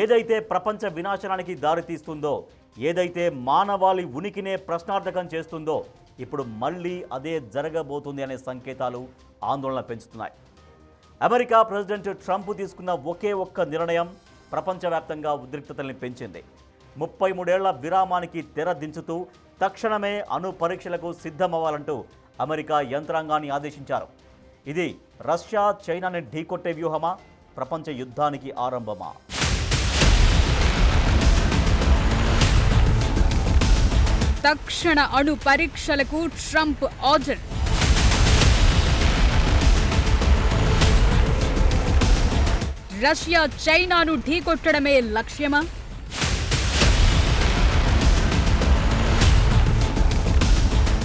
ఏదైతే ప్రపంచ వినాశనానికి దారితీస్తుందో, ఏదైతే మానవాళి ఉనికినే ప్రశ్నార్థకం చేస్తుందో ఇప్పుడు మళ్ళీ అదే జరగబోతుంది అనే సంకేతాలు ఆందోళన పెంచుతున్నాయి. అమెరికా ప్రెసిడెంట్ ట్రంప్ తీసుకున్న ఒకే ఒక్క నిర్ణయం ప్రపంచవ్యాప్తంగా ఉద్రిక్తతల్ని పెంచింది. 33 ఏళ్ల విరామానికి తెర దించుతూ తక్షణమే అణు పరీక్షలకు సిద్ధమవ్వాలంటూ అమెరికా యంత్రాంగాన్ని ఆదేశించారు. ఇది రష్యా చైనాని ఢీకొట్టే వ్యూహమా, ప్రపంచ యుద్ధానికి ఆరంభమా? తక్షణ అణు పరీక్షలకు ట్రంప్ ఆర్డర్. రష్యా చైనాను ఢీకొట్టడమే లక్ష్యమా?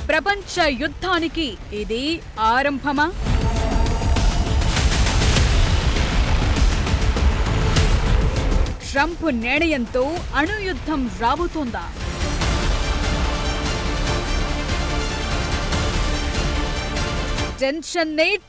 ప్రపంచ యుద్ధానికి ఇది ఆరంభమా? ట్రంప్ నిర్ణయంతో అణుయుద్ధం రాబోతోందా?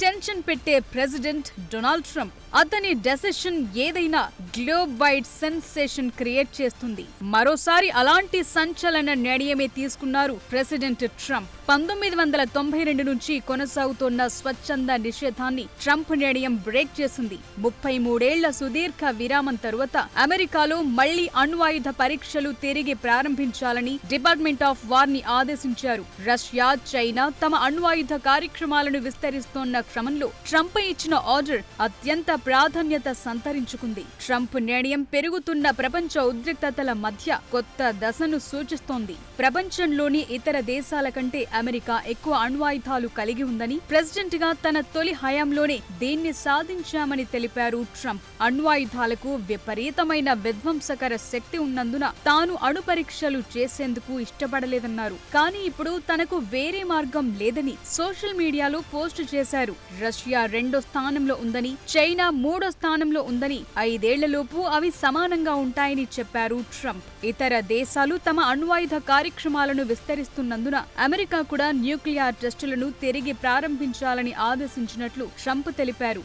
టెన్షన్ పెట్టే ప్రెసిడెంట్ డొనాల్డ్ ట్రంప్. అతని డెసిషన్ ఏదైనా గ్లోబ్ వైడ్ సెన్సేషన్ క్రియేట్ చేస్తుంది. మరోసారి అలాంటి సంచలన నిర్ణయమే తీసుకున్నారు ప్రెసిడెంట్ ట్రంప్. 1992 నుంచి కొనసాగుతున్న స్వచ్ఛంద నిషేధాన్ని ట్రంప్ నిర్ణయం బ్రేక్ చేసింది. 33 ఏళ్ల సుదీర్ఘ విరామం తరువాత అమెరికాలో మళ్లీ అణ్వాయుధ పరీక్షలు తిరిగి ప్రారంభించాలని డిపార్ట్మెంట్ ఆఫ్ వార్ ని ఆదేశించారు. రష్యా, చైనా తమ అణ్వాయుధ కార్యక్రమాలను విస్తరిస్తోన్న క్రమంలో ట్రంప్ ఇచ్చిన ఆర్డర్ అత్యంత ప్రాధాన్యత సంతరించుకుంది. ట్రంప్ నిర్ణయం పెరుగుతున్న ప్రపంచ ఉద్రిక్తతల మధ్య కొత్త దశను సూచిస్తోంది. ప్రపంచంలోని ఇతర దేశాల కంటే అమెరికా ఎక్కువ అణ్వాయుధాలు కలిగి ఉందని, ప్రెసిడెంట్ గా తన తొలి హయాంలోనే దీన్ని సాధించామని తెలిపారు ట్రంప్. అణ్వాయుధాలకు విపరీతమైన విధ్వంసకర శక్తి ఉన్నందున తాను అణు పరీక్షలు చేసేందుకు ఇష్టపడలేదన్నారు. కానీ ఇప్పుడు తనకు వేరే మార్గం లేదని సోషల్ మీడియాలో పోస్టు చేశారు. రష్యా 2వ స్థానంలో ఉందని, చైనా 3వ స్థానంలో ఉందని, 5 ఏళ్లలోపు అవి సమానంగా ఉంటాయని చెప్పారు ట్రంప్. ఇతర దేశాలు తమ అణ్వాయుధ కార్యక్రమాలను విస్తరిస్తున్నందున అమెరికా కూడా న్యూక్లియర్ టెస్టులను తిరిగి ప్రారంభించాలని ఆదేశించినట్లు ట్రంప్ తెలిపారు.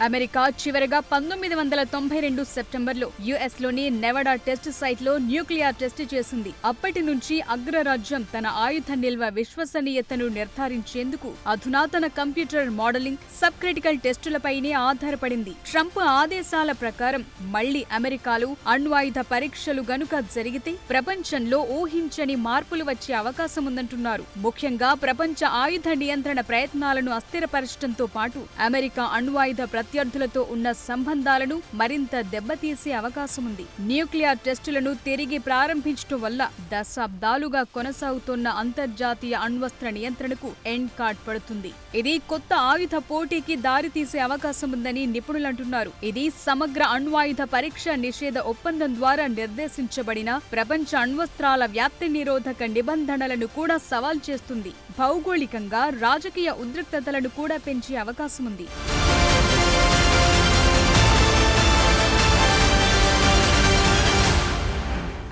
అమెరికా చివరగా 1992 సెప్టెంబర్లో యుఎస్లోని నెవాడా టెస్ట్ సైట్లో న్యూక్లియర్ టెస్ట్ చేసింది. అప్పటి నుంచి అగ్రరాజ్యం తన ఆయుధ నిల్వ విశ్వసనీయతను నిర్ధారించేందుకు అధునాతన కంప్యూటర్ మోడలింగ్, సబ్ క్రిటికల్ టెస్టులపైనే ఆధారపడింది. ట్రంప్ ఆదేశాల ప్రకారం మళ్లీ అమెరికాలో అణ్వాయుధ పరీక్షలు గనుక జరిగితే ప్రపంచంలో ఊహించని మార్పులు వచ్చే అవకాశం ఉందంటున్నారు. ముఖ్యంగా ప్రపంచ ఆయుధ నియంత్రణ ప్రయత్నాలను అస్థిరపరచడంతో పాటు అమెరికా అణ్వాయుధ ప్రత్యర్థులతో ఉన్న సంబంధాలను మరింత దెబ్బతీసే అవకాశం ఉంది. న్యూక్లియర్ టెస్టులను తిరిగి ప్రారంభించడం వల్ల దశాబ్దాలుగా కొనసాగుతున్న అంతర్జాతీయ అణ్వస్త్ర నియంత్రణకు ఎండ్ కార్డ్ పడుతుంది. ఇది కొత్త ఆయుధ పోటీకి దారితీసే అవకాశం ఉందని నిపుణులంటున్నారు. ఇది సమగ్ర అణ్వాయుధ పరీక్ష నిషేధ ఒప్పందం ద్వారా నిర్దేశించబడిన ప్రపంచ అణ్వస్త్రాల వ్యాప్తి నిరోధక నిబంధనలను కూడా సవాల్ చేస్తుంది. భౌగోళికంగా రాజకీయ ఉద్రిక్తతలను కూడా పెంచే అవకాశం ఉంది.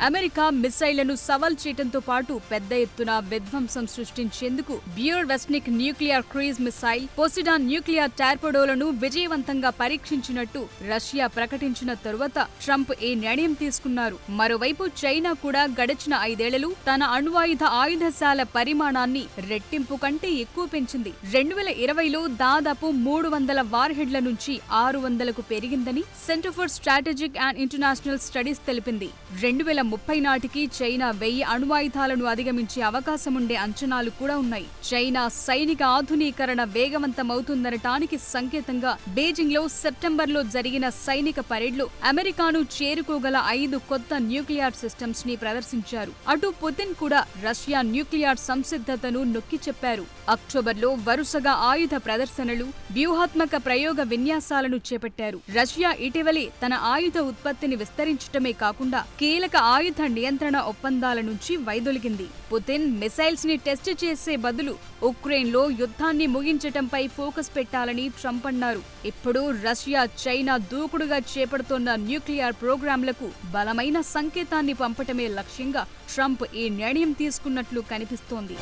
అమెరికా మిసైళ్లను సవాల్ చేయడంతో పాటు పెద్ద ఎత్తున విధ్వంసం సృష్టించేందుకు Burevestnik nuclear cruise missile, Poseidon nuclear టార్పెడోలను విజయవంతంగా పరీక్షించినట్టు రష్యా ప్రకటించిన తరువాత ట్రంప్ ఈ నిర్ణయం తీసుకున్నారు. మరోవైపు చైనా కూడా గడిచిన 5 ఏళ్లలో తన అణ్వాయుధ ఆయుధశాల పరిమాణాన్ని రెట్టింపు కంటే ఎక్కువ పెంచింది. 2020లో దాదాపు 300 వార్హెడ్ల నుంచి 600కు పెరిగిందని centre for strategic and international studies తెలిపింది. 2030 నాటికి చైనా 1000 అణ్వాయుధాలను అధిగమించే అవకాశముండే అంచనాలు కూడా ఉన్నాయి. చైనా సైనిక ఆధునీకరణ వేగవంతమవుతుందనటానికి సంకేతంగా బీజింగ్లో సెప్టెంబర్లో జరిగిన సైనిక పరేడ్లో అమెరికాను చేరుకోగల 5 కొత్త న్యూక్లియర్ సిస్టమ్స్ ని ప్రదర్శించారు. అటు పుతిన్ కూడా రష్యా న్యూక్లియర్ సంసిద్ధతను నొక్కి చెప్పారు. అక్టోబర్లో వరుసగా ఆయుధ ప్రదర్శనలు, వ్యూహాత్మక ప్రయోగ విన్యాసాలను చేపట్టారు. రష్యా ఇటీవలే తన ఆయుధ ఉత్పత్తిని విస్తరించడమే కాకుండా కీలక ఆయుధ నియంత్రణ ఒప్పందాల నుంచి వైదొలిగింది. పుతిన్ మిసైల్స్ ని టెస్ట్ చేసే బదులు ఉక్రెయిన్లో యుద్ధాన్ని ముగించటంపై ఫోకస్ పెట్టాలని ట్రంప్ అన్నారు. ఇప్పుడు రష్యా, చైనా దూకుడుగా చేపడుతోన్న న్యూక్లియర్ ప్రోగ్రాంలకు బలమైన సంకేతాన్ని పంపటమే లక్ష్యంగా ట్రంప్ ఈ నిర్ణయం తీసుకున్నట్లు కనిపిస్తోంది.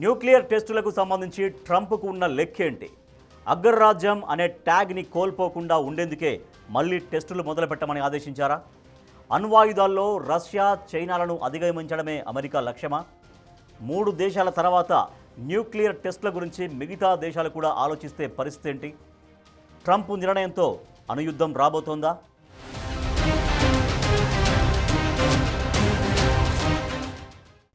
న్యూక్లియర్ టెస్టులకు సంబంధించి ట్రంప్కు ఉన్న లెక్కేంటి? అగ్రరాజ్యం అనే ట్యాగ్ని కోల్పోకుండా ఉండేందుకే మళ్ళీ టెస్టులు మొదలుపెట్టమని ఆదేశించారా? అణ్వాయుధాల్లో రష్యా, చైనాలను అధిగమించడమే అమెరికా లక్ష్యమా? 3 దేశాల తర్వాత న్యూక్లియర్ టెస్టుల గురించి మిగతా దేశాలు కూడా ఆలోచిస్తే పరిస్థితి ఏంటి? ట్రంప్ నిర్ణయంతో అణుయుద్ధం రాబోతోందా?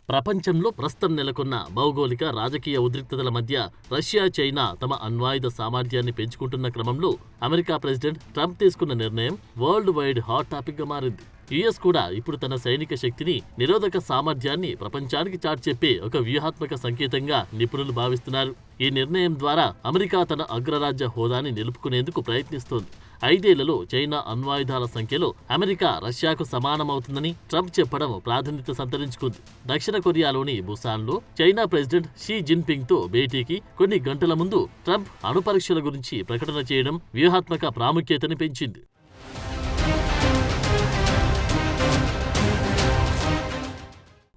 ప్రపంచంలో ప్రస్తుతం నెలకొన్న భౌగోళిక రాజకీయ ఉద్రిక్తతల మధ్య రష్యా, చైనా తమ అణ్వాయుధ సామర్థ్యాన్ని పెంచుకుంటున్న క్రమంలో అమెరికా ప్రెసిడెంట్ ట్రంప్ తీసుకున్న నిర్ణయం వరల్డ్ వైడ్ హాట్ టాపిక్గా మారింది. యుఎస్ కూడా ఇప్పుడు తన సైనిక శక్తిని, నిరోధక సామర్థ్యాన్ని ప్రపంచానికి చాటి చెప్పే ఒక వ్యూహాత్మక సంకేతంగా నిపుణులు భావిస్తున్నారు. ఈ నిర్ణయం ద్వారా అమెరికా తన అగ్రరాజ్య హోదాని నిలుపుకునేందుకు ప్రయత్నిస్తోంది. 5 ఏళ్లలో చైనా అణ్వాయుధాల సంఖ్యలో అమెరికా రష్యాకు సమానమవుతుందని ట్రంప్ చెప్పడం ప్రాధాన్యత సంతరించుకుంది. దక్షిణ కొరియాలోని బుసాన్లో చైనా ప్రెసిడెంట్ షీ జిన్పింగ్తో భేటీకి కొన్ని గంటల ముందు ట్రంప్ అణు పరీక్షల గురించి ప్రకటన చేయడం వ్యూహాత్మక ప్రాముఖ్యతని పెంచింది.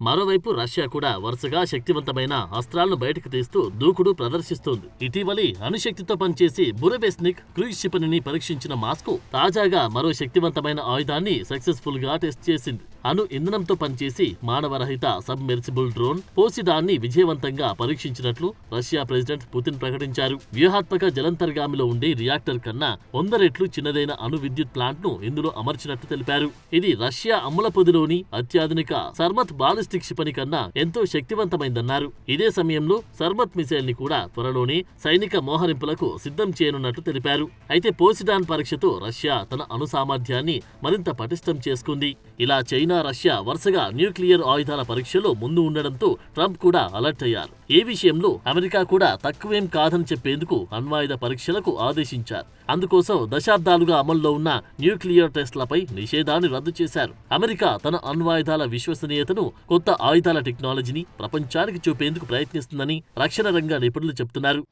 మరోవైపు రష్యా కూడా వరుసగా శక్తివంతమైన అస్త్రాలను బయటకు తీస్తూ దూకుడు ప్రదర్శిస్తోంది. ఇటీవలి అణుశక్తితో పనిచేసి బురెవెస్నిక్ క్రూయిజ్ క్షిపణిని పరీక్షించిన మాస్కో తాజాగా మరో శక్తివంతమైన ఆయుధాన్ని సక్సెస్ఫుల్ గా టెస్ట్ చేసింది. అణు ఇంధనంతో పనిచేసి మానవరహిత సబ్మెర్సిబుల్ డ్రోన్ పోసిడాన్ని విజయవంతంగా పరీక్షించినట్లు రష్యా ప్రెసిడెంట్ పుతిన్ ప్రకటించారు. వ్యూహాత్మక జలంతర్గామిలో ఉండే రియాక్టర్ కన్నా 100 రెట్లు చిన్నదైన అణు విద్యుత్ ప్లాంట్ ను ఇందులో అమర్చినట్లు తెలిపారు. ఇది రష్యా అమ్ముల పొదిలోని అత్యాధునిక సర్మత్ బాలిస్టిక్ క్షిపణి కన్నా ఎంతో శక్తివంతమైందన్నారు. ఇదే సమయంలో సర్మత్ మిసైల్ ని కూడా త్వరలోనే సైనిక మోహరింపులకు సిద్ధం చేయనున్నట్లు తెలిపారు. అయితే పోసిడాన్ పరీక్షతో రష్యా తన అణు సామర్థ్యాన్ని మరింత పటిష్టం చేసుకుంది. ఇలా చైనా, రష్యా వరుసగా న్యూక్లియర్ ఆయుధాల పరీక్షలో ముందు ఉండడంతో ట్రంప్ కూడా అలర్ట్ అయ్యారు. ఈ విషయంలో అమెరికా కూడా తక్కువేం కాదని చెప్పేందుకు అణ్వాయుధ పరీక్షలకు ఆదేశించారు. అందుకోసం దశాబ్దాలుగా అమల్లో ఉన్న న్యూక్లియర్ టెస్టులపై నిషేధాన్ని రద్దు చేశారు. అమెరికా తన అణ్వాయుధాల విశ్వసనీయతను, కొత్త ఆయుధాల టెక్నాలజీని ప్రపంచానికి చూపేందుకు ప్రయత్నిస్తుందని రక్షణ రంగ నిపుణులు చెబుతున్నారు.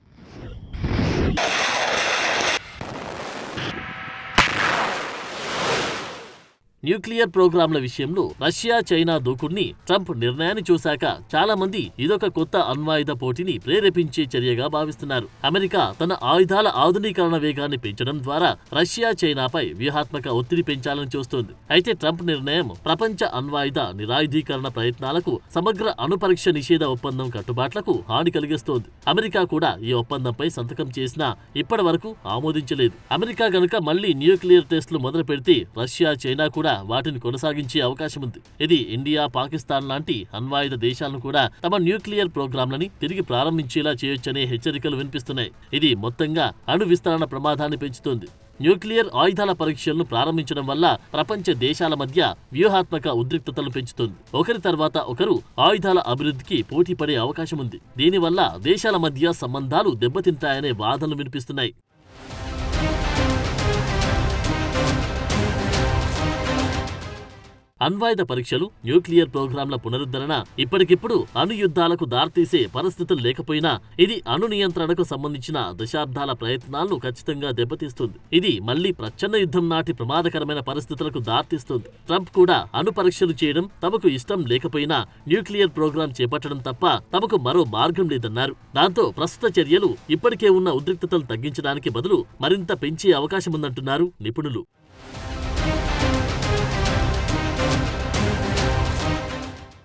న్యూక్లియర్ ప్రోగ్రాంల విషయంలో రష్యా, చైనా దూకుడిని ట్రంప్ నిర్ణయాన్ని చూశాక చాలా మంది ఇదొక కొత్త అణ్వాయుధ పోటీని ప్రేరేపించే చర్యగా భావిస్తున్నారు. అమెరికా తన ఆయుధాల ఆధునీకరణ వేగాన్ని పెంచడం ద్వారా రష్యా, చైనాపై వ్యూహాత్మక ఒత్తిడి పెంచాలని చూస్తోంది. అయితే ట్రంప్ నిర్ణయం ప్రపంచ అణ్వాయుధ నిరాయుధీకరణ ప్రయత్నాలకు, సమగ్ర అణు పరీక్ష నిషేధ ఒప్పందం కట్టుబాట్లకు హాని కలిగిస్తోంది. అమెరికా కూడా ఈ ఒప్పందంపై సంతకం చేసినా ఇప్పటి వరకు ఆమోదించలేదు. అమెరికా గనుక మళ్లీ న్యూక్లియర్ టెస్టులు మొదలు పెడితే రష్యా, చైనా కూడా వాటిని కొనసాగించే అవకాశం ఉంది. ఇది ఇండియా, పాకిస్తాన్ లాంటి అణ్వాయుధ దేశాలను కూడా తమ న్యూక్లియర్ ప్రోగ్రాంలని తిరిగి ప్రారంభించేలా చేయొచ్చనే హెచ్చరికలు వినిపిస్తున్నాయి. ఇది మొత్తంగా అణు విస్తరణ ప్రమాదాన్ని పెంచుతోంది. న్యూక్లియర్ ఆయుధాల పరీక్షలను ప్రారంభించడం వల్ల ప్రపంచ దేశాల మధ్య వ్యూహాత్మక ఉద్రిక్తతలు పెంచుతోంది. ఒకరి తర్వాత ఒకరు ఆయుధాల అభివృద్ధికి పోటీ పడే అవకాశం ఉంది. దీనివల్ల దేశాల మధ్య సంబంధాలు దెబ్బతింటాయనే వాదనలు వినిపిస్తున్నాయి. అణ్వాయుధ పరీక్షలు, న్యూక్లియర్ ప్రోగ్రాంల పునరుద్ధరణ ఇప్పటికిప్పుడు అణు యుద్ధాలకు దారితీసే పరిస్థితులు లేకపోయినా ఇది అణు నియంత్రణకు సంబంధించిన దశాబ్దాల ప్రయత్నాలను ఖచ్చితంగా దెబ్బతీస్తుంది. ఇది మళ్లీ ప్రచ్ఛన్న యుద్ధం నాటి ప్రమాదకరమైన పరిస్థితులకు దారితీస్తుంది. ట్రంప్ కూడా అణు పరీక్షలు చేయడం తమకు ఇష్టం లేకపోయినా న్యూక్లియర్ ప్రోగ్రాం చేపట్టడం తప్ప తమకు మరో మార్గం లేదన్నారు. దాంతో ప్రస్తుత చర్యలు ఇప్పటికే ఉన్న ఉద్రిక్తతలు తగ్గించడానికి బదులు మరింత పెంచే అవకాశముందంటున్నారు నిపుణులు.